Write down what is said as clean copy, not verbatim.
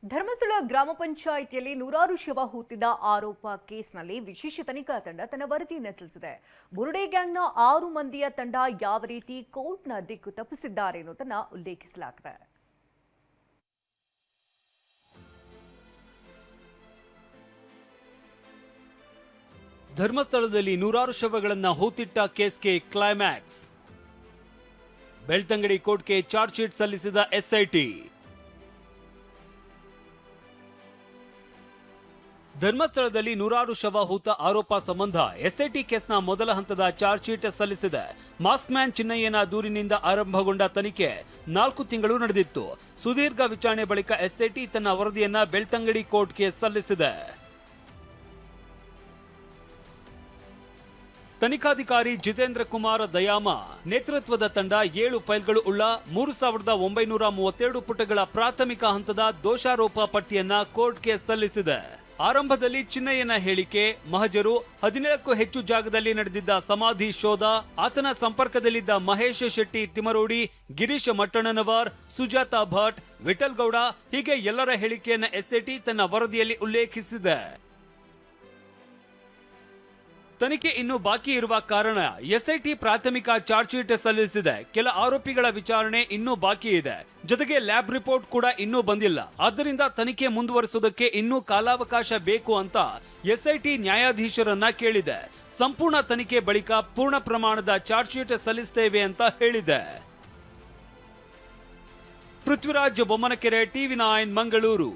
ಧರ್ಮಸ್ಥಳ ಗ್ರಾಮ ಪಂಚಾಯಿತಿಯಲ್ಲಿ ನೂರಾರು ಶವ ಹೂತಿದ್ದ ಆರೋಪ ಕೇಸ್ನಲ್ಲಿ ವಿಶೇಷ ತನಿಖಾ ತಂಡ ತನ್ನ ವರದಿಯನ್ನು ಸಲ್ಲಿಸಿದೆ. ಬುರುಡೆ ಗ್ಯಾಂಗ್ನ 6 ಮಂದಿಯ ತಂಡ ಯಾವ ರೀತಿ ಕೋರ್ಟ್ನ ದಿಕ್ಕು ತಪ್ಪಿಸಿದ್ದಾರೆ ಎನ್ನುವುದನ್ನು ಉಲ್ಲೇಖಿಸಲಾಗಿದೆ. ಧರ್ಮಸ್ಥಳದಲ್ಲಿ ನೂರಾರು ಶವಗಳನ್ನು ಹೂತಿಟ್ಟ ಕೇಸ್ಗೆ ಕ್ಲೈಮ್ಯಾಕ್ಸ್. ಬೆಳ್ತಂಗಡಿ ಕೋರ್ಟ್ಗೆ ಚಾರ್ಜ್ ಶೀಟ್ ಸಲ್ಲಿಸಿದ ಎಸ್ಐಟಿ. ಧರ್ಮಸ್ಥಳದಲ್ಲಿ ನೂರಾರು ಶವ ಹೂತ ಆರೋಪ ಸಂಬಂಧ ಎಸ್ಐಟಿ ಕೇಸ್ನ ಮೊದಲ ಹಂತದ ಚಾರ್ಜ್ ಶೀಟ್ ಸಲ್ಲಿಸಿದೆ. ಮಾಸ್ಕ್ ಮ್ಯಾನ್ ಚಿನ್ನಯ್ಯನ ದೂರಿನಿಂದ ಆರಂಭಗೊಂಡ ತನಿಖೆ 4 ತಿಂಗಳು ನಡೆದಿತ್ತು. ಸುದೀರ್ಘ ವಿಚಾರಣೆ ಬಳಿಕ ಎಸ್ಐಟಿ ತನ್ನ ವರದಿಯನ್ನ ಬೆಳ್ತಂಗಡಿ ಕೋರ್ಟ್ಗೆ ಸಲ್ಲಿಸಿದೆ. ತನಿಖಾಧಿಕಾರಿ ಜಿತೇಂದ್ರ ಕುಮಾರ್ ದಯಾಮ ನೇತೃತ್ವದ ತಂಡ 7 ಫೈಲ್ಗಳು ಉಳ್ಳ 3932 ಪುಟಗಳ ಪ್ರಾಥಮಿಕ ಹಂತದ ದೋಷಾರೋಪ ಪಟ್ಟಿಯನ್ನ ಕೋರ್ಟ್ಗೆ ಸಲ್ಲಿಸಿದೆ. ಆರಂಭದಲ್ಲಿ ಚಿನ್ನಯ್ಯನ ಹೇಳಿಕೆ, ಮಹಜರು, 17ಕ್ಕೂ ಹೆಚ್ಚು ಜಾಗದಲ್ಲಿ ನಡೆದಿದ್ದ ಸಮಾಧಿ ಶೋಧ, ಆತನ ಸಂಪರ್ಕದಲ್ಲಿದ್ದ ಮಹೇಶ್ ಶೆಟ್ಟಿ ತಿಮರೋಡಿ, ಗಿರೀಶ್ ಮಟ್ಟಣ್ಣನವರ್, ಸುಜಾತಾ ಭಟ್, ವಿಠಲ್ ಗೌಡ ಹೀಗೆ ಎಲ್ಲರ ಹೇಳಿಕೆಯನ್ನ ಎಸ್ಐಟಿ ತನ್ನ ವರದಿಯಲ್ಲಿ ಉಲ್ಲೇಖಿಸಿದೆ. ತನಿಖೆ ಇನ್ನೂ ಬಾಕಿ ಇರುವ ಕಾರಣ ಎಸ್ಐಟಿ ಪ್ರಾಥಮಿಕ ಚಾರ್ಜ್ ಶೀಟ್ ಸಲ್ಲಿಸಿದೆ. ಕೆಲ ಆರೋಪಿಗಳ ವಿಚಾರಣೆ ಇನ್ನೂ ಬಾಕಿ ಇದೆ. ಜೊತೆಗೆ ಲ್ಯಾಬ್ ರಿಪೋರ್ಟ್ ಕೂಡ ಇನ್ನೂ ಬಂದಿಲ್ಲ. ಆದ್ದರಿಂದ ತನಿಖೆ ಮುಂದುವರಿಸುವುದಕ್ಕೆ ಇನ್ನೂ ಕಾಲಾವಕಾಶ ಬೇಕು ಅಂತ ಎಸ್ಐಟಿ ನ್ಯಾಯಾಧೀಶರನ್ನ ಕೇಳಿದೆ. ಸಂಪೂರ್ಣ ತನಿಖೆ ಬಳಿಕ ಪೂರ್ಣ ಪ್ರಮಾಣದ ಚಾರ್ಜ್ ಶೀಟ್ ಸಲ್ಲಿಸುತ್ತೇವೆ ಅಂತ ಹೇಳಿದೆ. ಪೃಥ್ವಿರಾಜ್ ಬೊಮ್ಮನಕೆರೆ, TV9 ಮಂಗಳೂರು.